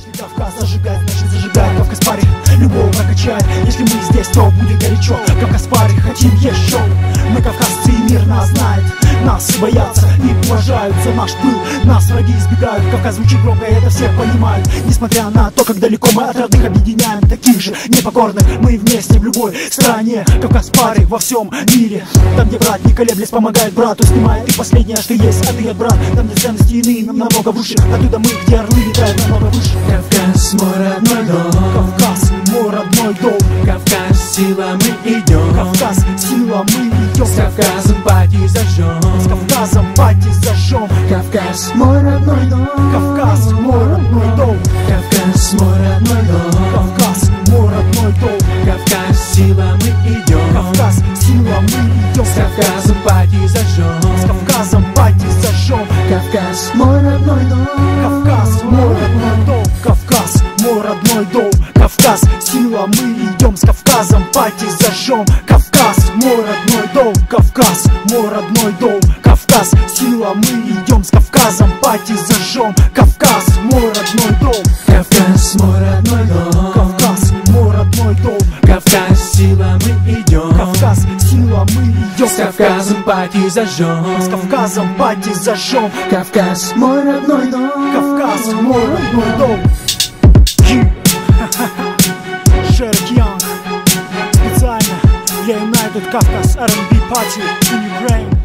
Если Кавказ зажигает, значит зажигает. Кавказ парень любого прокачает. Если мы здесь, то будет горячо. Кавказ парень, хотим еще. Мы кавказцы, и мир нас знает. Нас боятся и уважают за наш пыл. Нас враги избегают. Кавказ звучит громко, это все понимают. Несмотря на то, как далеко мы от родных, объединяем таких же непокорных. Мы вместе в любой стране. Кавказ парень во всем мире. Там, где брат не колеблясь помогает брату, снимает и последнее, что есть, а ты от брат. Там, где ценности иные намного выше. Оттуда мы, где орлы летают намного выше. Кавказ, мой родной дом. Кавказ, мой родной дом. Кавказ, сила, мы идем. Кавказ, сила, мы идем. С Кавказом пати зажжем. С Кавказом пати зажжем. Кавказ, мой родной дом. Кавказ, мой родной дом. Кавказ, мой родной дом. Кавказ, мой родной дом. Кавказ, сила, мы идем. Кавказ, сила, мы идем. С Кавказом пати зажжем. С Кавказом пати зажжем. Кавказ, мой родной дом. Кавказ, мой родной дом. Кавказ, мой родной дом. Кавказ, сила, мы идем. С Кавказом пати зажжем. Кавказ, мой родной дом. Кавказ, мой родной дом. Кавказ, сила, мы идем. С Кавказом пати зажжем. Кавказ, мой родной дом. Кавказ, мой родной дом. Кавказ, мой родной дом. Кавказ, сила, мы идем. Кавказ, сила, мы идем. С Кавказом пати зажжем. С Кавказом пати зажжем. Кавказ, мой родной дом. Кавказ, мой родной дом. Шерик Янг. Специально для United Кавказ R&B Party in Ukraine.